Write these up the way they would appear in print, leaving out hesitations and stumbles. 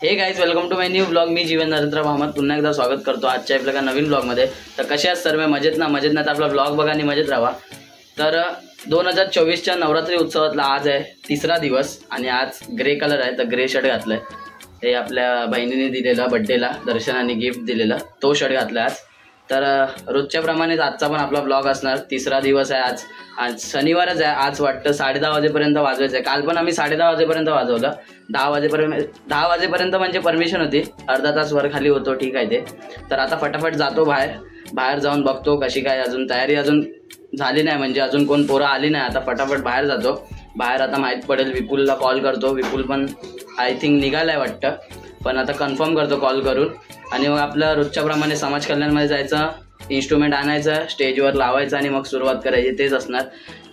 हे guys, welcome to my new blog. मी जीवन नरेंद्र महमद पुन्हा एकदा स्वागत करतो आजच्या आपल्या नवीन ब्लॉगमध्ये. तर कसे आहात सर्व? मजेत ना? मजेत ना तर आपला ब्लॉग बघा आणि मजेत राहा. तर 2024च्या नवरात्री उत्सवातला आज आहे तिसरा दिवस आणि आज ग्रे कलर आहे. तर ग्रे शर्ट घातलं आहे. हे आपल्या बहिणीने दिलेला बड्डेला दर्शनाने गिफ्ट दिलेला तो शर्ट घातला आज. तर रोजच्याप्रमाणेच आजचा पण आपला ब्लॉग असणार. तिसरा दिवस आहे आज. आज शनिवारच आहे. आज वाटतं 10:30 वाजेपर्यंत वाजवायचं आहे. काल पण आम्ही 10:30 वाजेपर्यंत वाजवलं. 10 वाजेपर्यंत म्हणजे परमिशन होती. अर्धा तास वर खाली होतो, ठीक आहे ते. तर आता फटाफट जातो बाहेर जाऊन बघतो कशी काय. अजून तयारी अजून झाली नाही, म्हणजे अजून कोण पोरं आली नाही. आता फटाफट बाहेर जातो. बाहेर आता माहीत पडेल. विपुलला कॉल करतो. विपुल पण आय थिंक निघाला आहे वाटतं, पण आता कन्फर्म करतो कॉल करून. आणि मग आपलं रोजच्याप्रमाणे समाज कल्याणमध्ये जायचं, इन्स्ट्रुमेंट आणायचं, स्टेजवर लावायचं आणि मग सुरुवात करायची. तेच असणार.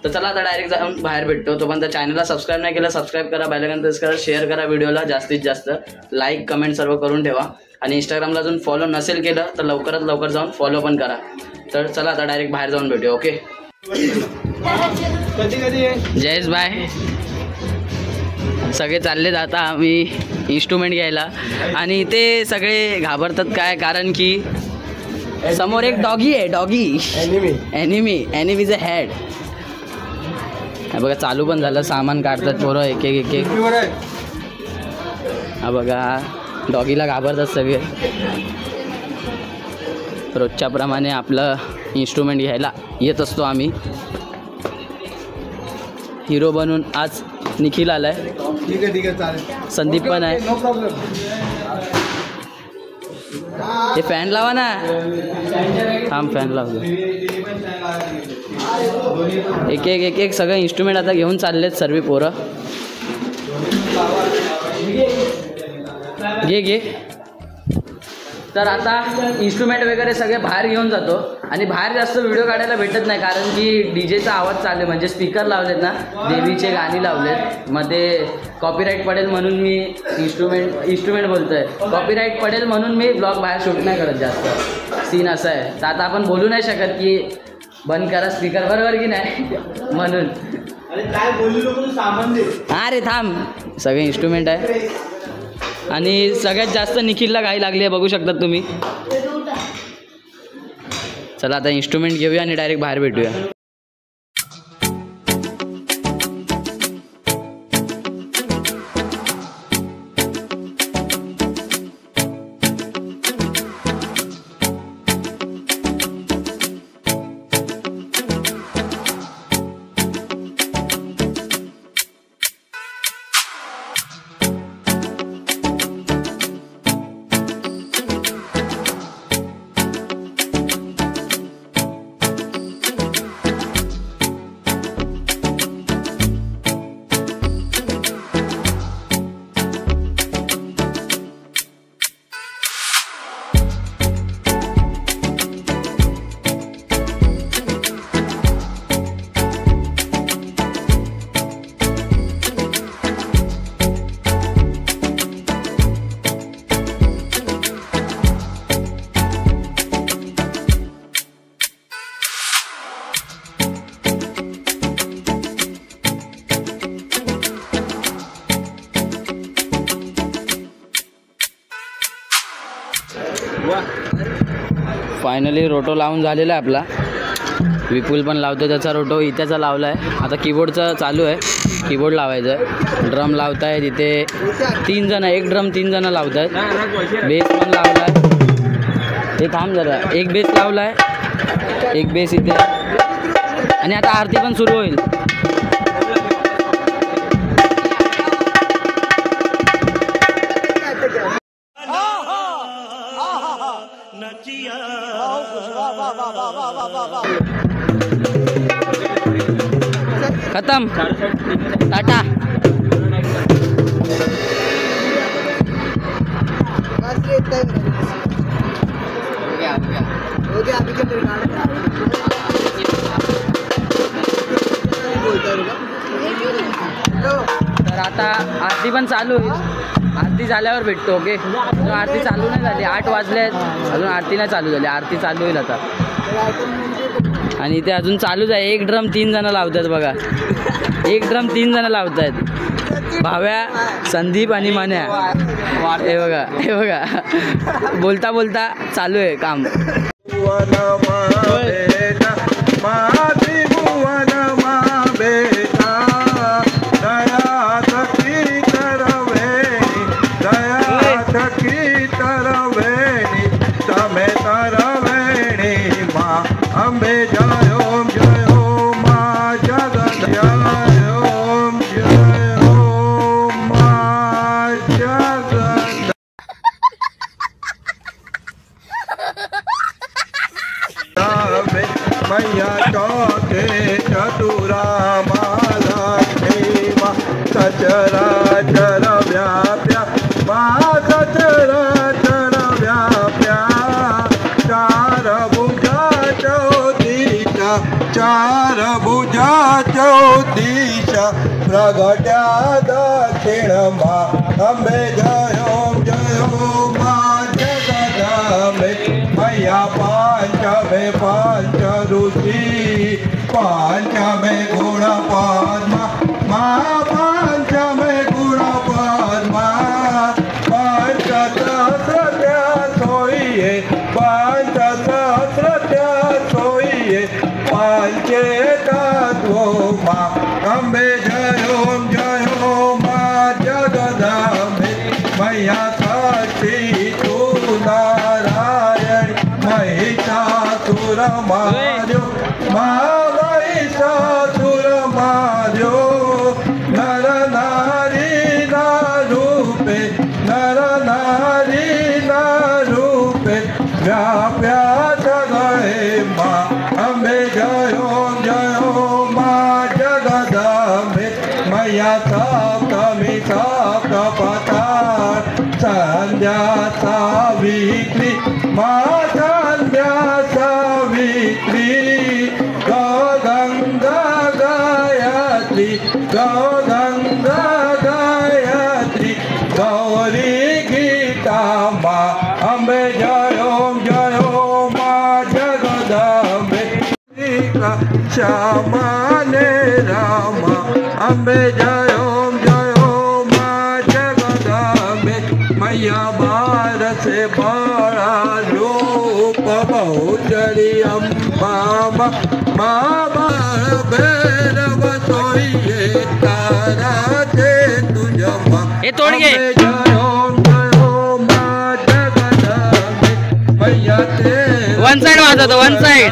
तर चला आता डायरेक्ट जाऊन बाहेर भेटतो. तो पण त्या चॅनलला सबस्क्राईब नाही केलं, सबस्क्राईब करा, बेल आयकॉन प्रेस करा, शेअर करा व्हिडिओला जास्तीत जास्त, लाईक कमेंट सर्व करून ठेवा. आणि इंस्टाग्रामला अजून फॉलो नसेल केलं तर लवकरात लवकर जाऊन फॉलो पण करा. तर चला आता डायरेक्ट बाहेर जाऊन भेटूया. Okay, Jayesh bye. सगळे चालले जाता आम्ही इन्स्ट्रुमेंट घ्यायला आणि ते सगळे घाबरतात. काय कारण की समोर एक डॉगी आहे. Doggy enemy is a head. बघा चालू पण झालं. सामान काढतात पोरं एक एक. हा बघा, डॉगीला घाबरतात सगळे. रोजच्याप्रमाणे आपलं इन्स्ट्रुमेंट घ्यायला येत असतो आम्ही. हिरो बनून आज निखिल आलाय. ठीक आहे चालेल. संदीप पण आहे. हे फॅन लावा ना. थांब, फॅन लावतो. एक सगळं इन्स्ट्रुमेंट आता घेऊन चाललेत सर्व पोरं. घे. तर आता इन्स्ट्रुमेंट वगैरे सगळे बाहेर घेऊन जातो. आणि बाहेर जास्त व्हिडिओ काढायला भेटत नाही, कारण की डीजेचा आवाज चालू आहे. म्हणजे स्पीकर लावलेत ना, देवीचे गाणी लावलेत. मग ते कॉपीराईट पडेल म्हणून मी इन्स्ट्रुमेंट बोलतोय. कॉपीराईट पडेल म्हणून मी ब्लॉग बाहेर शूट नाही करत जास्त. सीन असं आहे. तर आता आपण बोलू नाही शकत की बंद करा स्पीकर, बरोबर की नाही? म्हणून हा रे, थांब. सगळे इन्स्ट्रुमेंट आहे आणि सगळ्यात जास्त निखिलला घाई लागली आहे, बघू शकतात तुम्ही. चला आता इन्स्ट्रुमेंट घेऊया आणि डायरेक्ट बाहेर भेटूया. फायनली रोटो लावून झालेला आहे आपला. विपुल पण लावतो त्याचा रोटो. इथ्याचा लावला आहे. आता कीबोर्डचं चालू आहे. कीबोर्ड लावायचं आहे. ड्रम लावत आहे तिथे 3 जण. एक ड्रम 3 जण लावत आहेत. बेस पण लावला आहे. ते थांब जरा. एक बेस लावला आहे. एक बेस इथे. आणि आता आरती पण सुरू होईल. खत्म. टाटा. तर आता आरती पण चालू होईल. आरती झाल्यावर भेटतो. ओके, आरती चालू नाही झाली. 8 वाजले आहेत, अजून आरती नाही चालू झाली. आरती चालू होईल आता. आणि ते अजून चालूच आहे. एक ड्रम 3 जण लावतात बघा. एक ड्रम 3 जण लावत आहेत. भाव्या, संदीप आणि मान्या. हे बघा, हे बघा, बोलता बोलता चालू आहे काम. अंबे जय ओम माँ जगत जय ओम माँ जगत. मैया चौथे चतुरा माला माँ सचराचर व्याप्या माँ सचराचर व्याप्या चार भुजा चौदिशा चार भुजा चौदिशा प्रगट्या दक्षिण माँ अंबे जय ओम माँ जगदम्बे. मैया पांचमे पंच ऋषि पांचमे गुण पद्मा माँ पांचमे गुण पद्मा पंचसहस्र सोइए पंचसहस्र सोइए पंचे तत्वो माँ अंबे जय ओम माँ जगदम्बे. मैया षष्ठी तू नारायण महिषासुर मार्यो महिषासुर मार्यो नर नारी रूपे नर नारी रूपे व्याप्या सगळे माँ अंबे जय ओम माँ जगदम्बे. मैया सप्तमी सप्तपथार संध्या सावित्री माँ संध्या सावित्री गंगा गायत्री गंगा गायत्री गौरी गीता माँ अंबे जय ओम माँ जगदम्बे. श्यामाने रामा अंबे जय ओम माँ जगदम्बे. मैया बार से बड़ा रूप बहुचरी अम्बा माँ भैरव सोइए तारा थे तुझ माँ. हे तोड़ घे. जय ओम माँ जगदम्बे. मैया ते वन साइड वाजवतो वन साइड.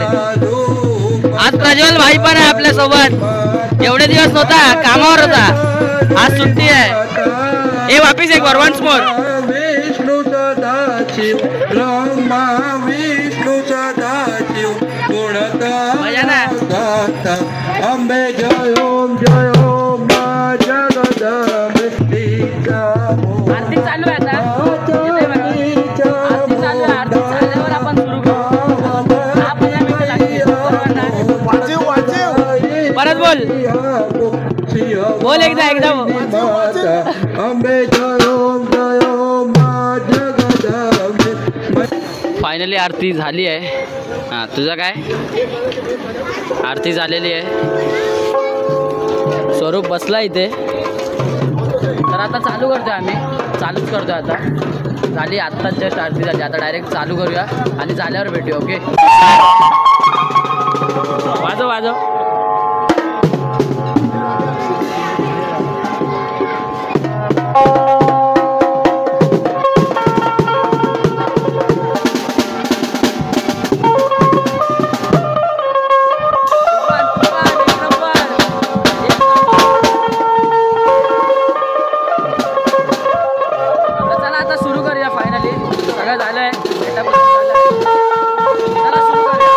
आज प्रज्वल भाई पण आहे आपल्या सोबत. एवढे दिवस नव्हता, कामावर होता, आज सुट्टी आहे. हे वापिस एक बार वन्स मोर. विष्णु सदाशिव ब्रह्मा विष्णु सदाशिव गुणगाता अंबे जय ओम माँ जगदम्बे. आरती चालू आहे आता. आरती चालू आहे. आरती झाल्यावर आपण सुरू करू. परत बोल एकदा अंबे जय ओम माँ जगदम्बे. फायनली आरती झाली आहे. हां, तुझं काय? आरती झालेली आहे. स्वरूप बसला इथे. तर आता चालू करतोय आम्ही. चालूच करतोय आता. झाली आत्ताच जस्ट आरती झाली. आता डायरेक्ट चालू करूया आणि झाल्यावर भेटूया. ओके, वाजव वाजव. चला आता सुरू करूया. फायनली सगळं झालंय. चला सुरू करूया.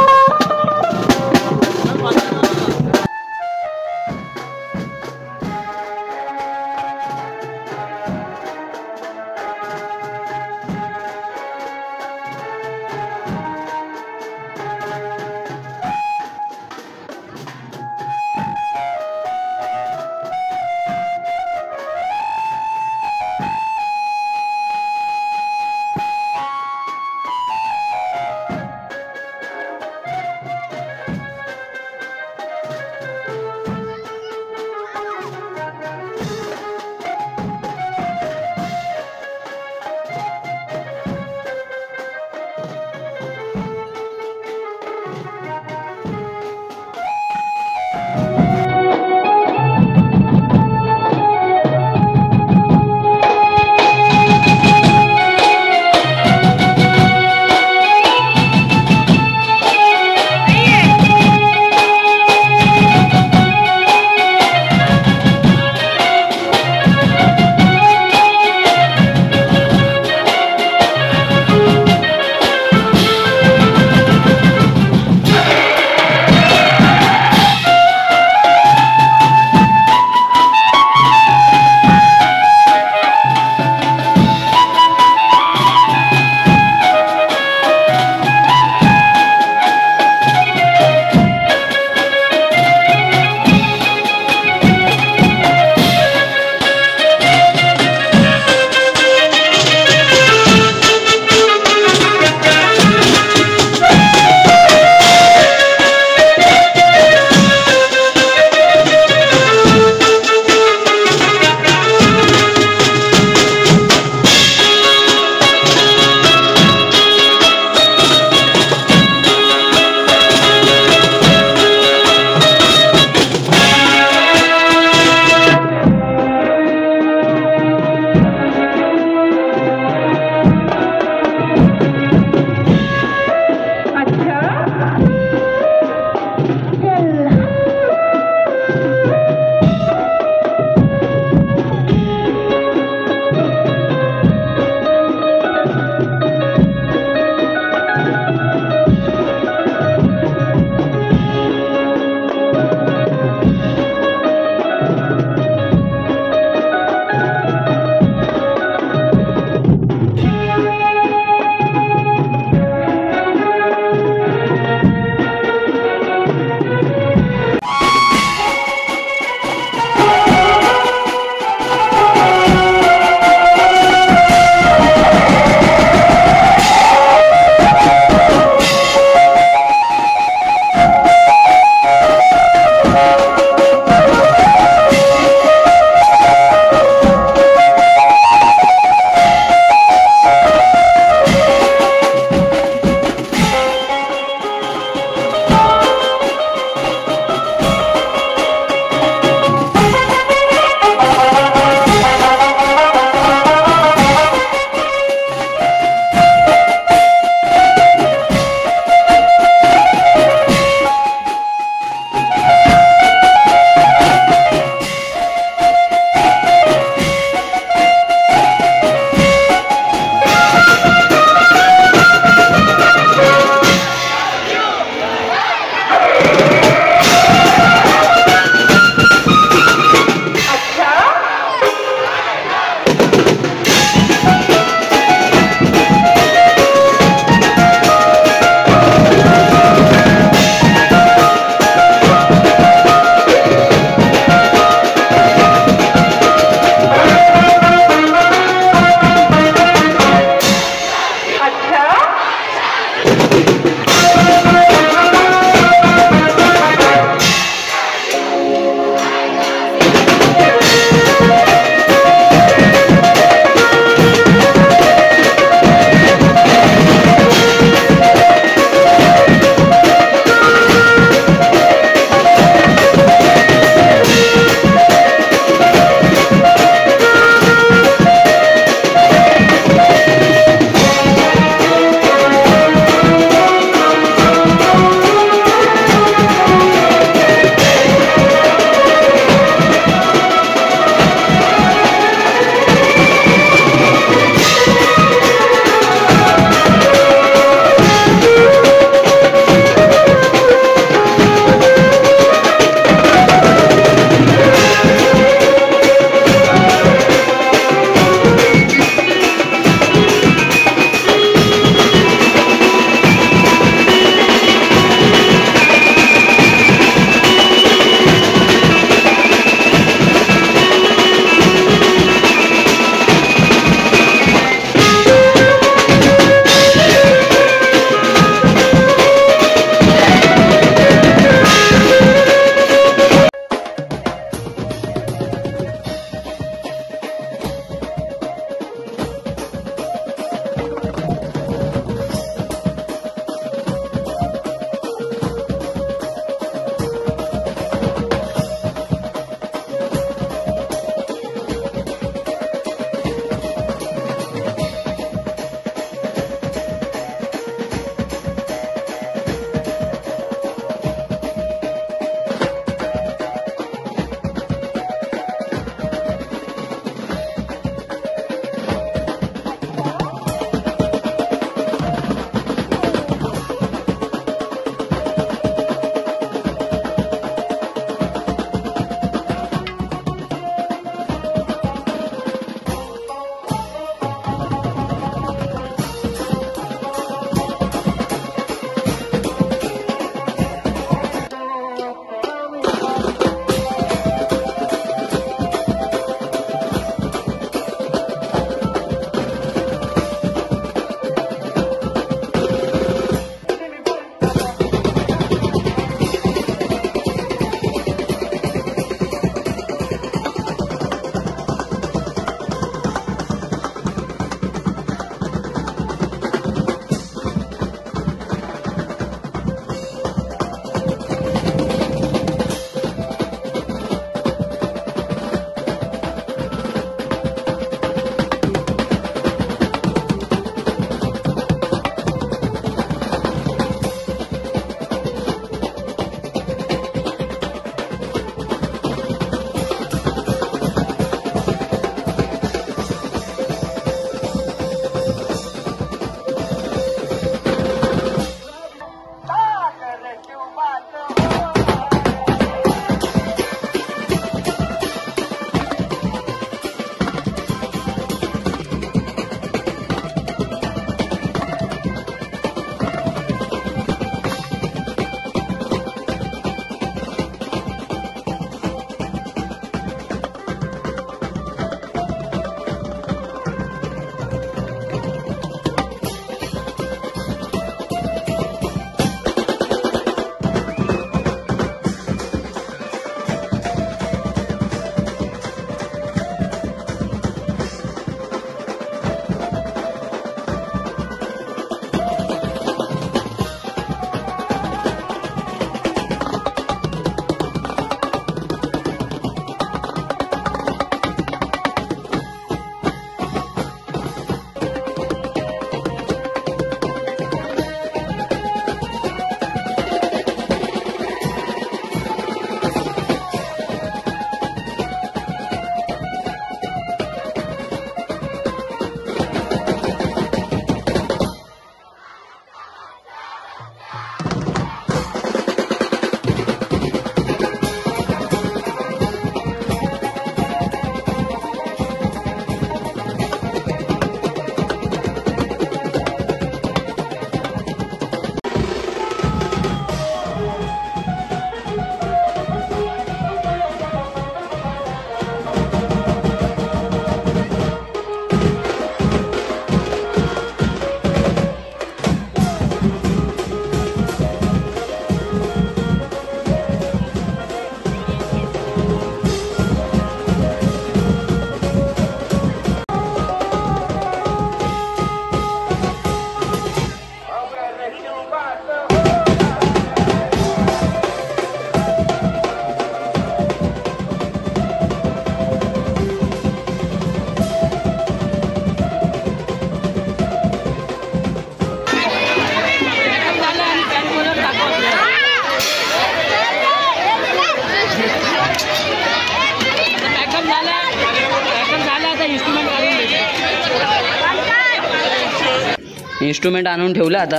इन्स्ट्रुमेंट आणून ठेवलं आता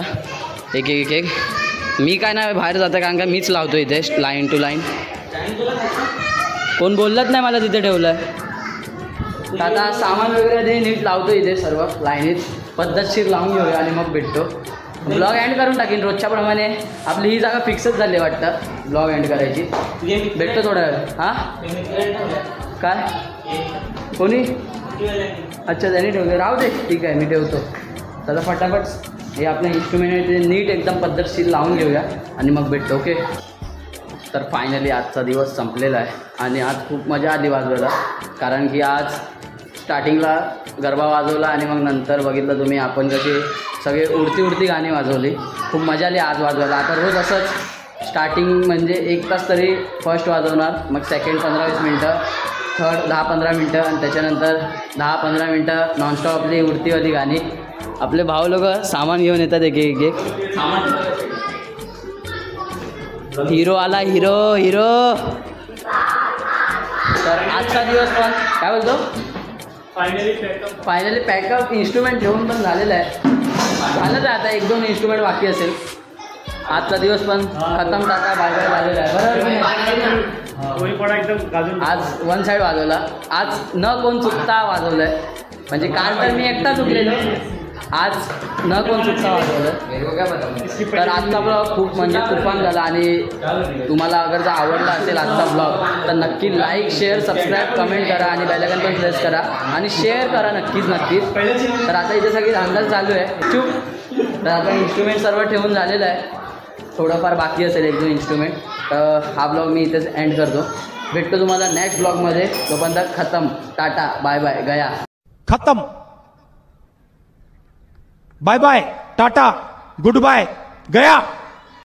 एक एक एक मी काय नाही बाहेर जातं कारण का मीच लावतो इथे लाईन टू लाईन. कोण बोललंच नाही मला तिथे ठेवलं आहे. आता सामान वगैरे ते नीट लावतो इथे सर्व लाईनीत पद्धतशीर लावून घेऊया आणि मग भेटतो. ब्लॉग एंड करून टाकीन रोजच्याप्रमाणे. आपली ही जागा फिक्सच झाली वाटतं ब्लॉग एंड करायची. भेटतो थोडा वेळ. हां काय कोणी अच्छा त्यांनी ठेवलं राहू दे ठीक आहे मी ठेवतो. चला फटाफट हे आपलं इन्स्ट्रुमेंट आहे ते नीट एकदम पद्धतशीर लावून घेऊया आणि मग भेटतो. ओके. तर फायनली आजचा दिवस संपलेला आहे आणि आज खूप मजा आली वाजवायला कारण की आज स्टार्टिंगला गरबा वाजवला आणि मग नंतर बघितलं तुम्ही आपण कशी सगळे उडती गाणी वाजवली. खूप मजा आली आज वाजवायला. आता रोज असंच स्टार्टिंग म्हणजे 1 तास तरी फर्स्ट वाजवणार मग सेकंड 15-20 मिनटं थर्ड 10-15 मिनटं आणि त्याच्यानंतर 10-15 मिनटं नॉनस्टॉप आपली उडतीवाली गाणी. आपले भाऊ लोक सामान घेऊन येतात एक एक एक. हिरो आला हिरो हिरो. तर आजचा दिवस पण काय बोलतो फायनली पॅकअप इन्स्ट्रुमेंट ठेवून पण झालेलं आहे. झालं तर आता 1-2 इन्स्ट्रुमेंट बाकी असेल. आजचा दिवस पण खतम टाका बाय बाय झालेला आहे बरोबर. आज 1 साईड वाजवला. आज न कोण चुकता वाजवलं आहे म्हणजे काल तर मी एकटा चुकलेलो आज न कोण चुकता वाजवलं. तर आजचा ब्लॉग खूप म्हणजे तुफान झाला आणि तुम्हाला अगर जर आवडला असेल आजचा ब्लॉग तर नक्की लाईक शेअर सबस्क्राईब कमेंट करा आणि बेल आयकॉन पण प्रेस करा आणि शेअर करा नक्कीच. तर आता इथे सगळी धांदल चालू आहे चूप. तर आता इन्स्ट्रुमेंट सर्व ठेवून झालेलं आहे. थोडंफार बाकी असेल 1-2 इन्स्ट्रुमेंट. तर हा ब्लॉग मी इथेच एंड करतो. भेटतो तुम्हाला नेक्स्ट ब्लॉगमध्ये. तोपर्यंत खतम टाटा बाय बाय गया. खत्म bye bye tata goodbye गया.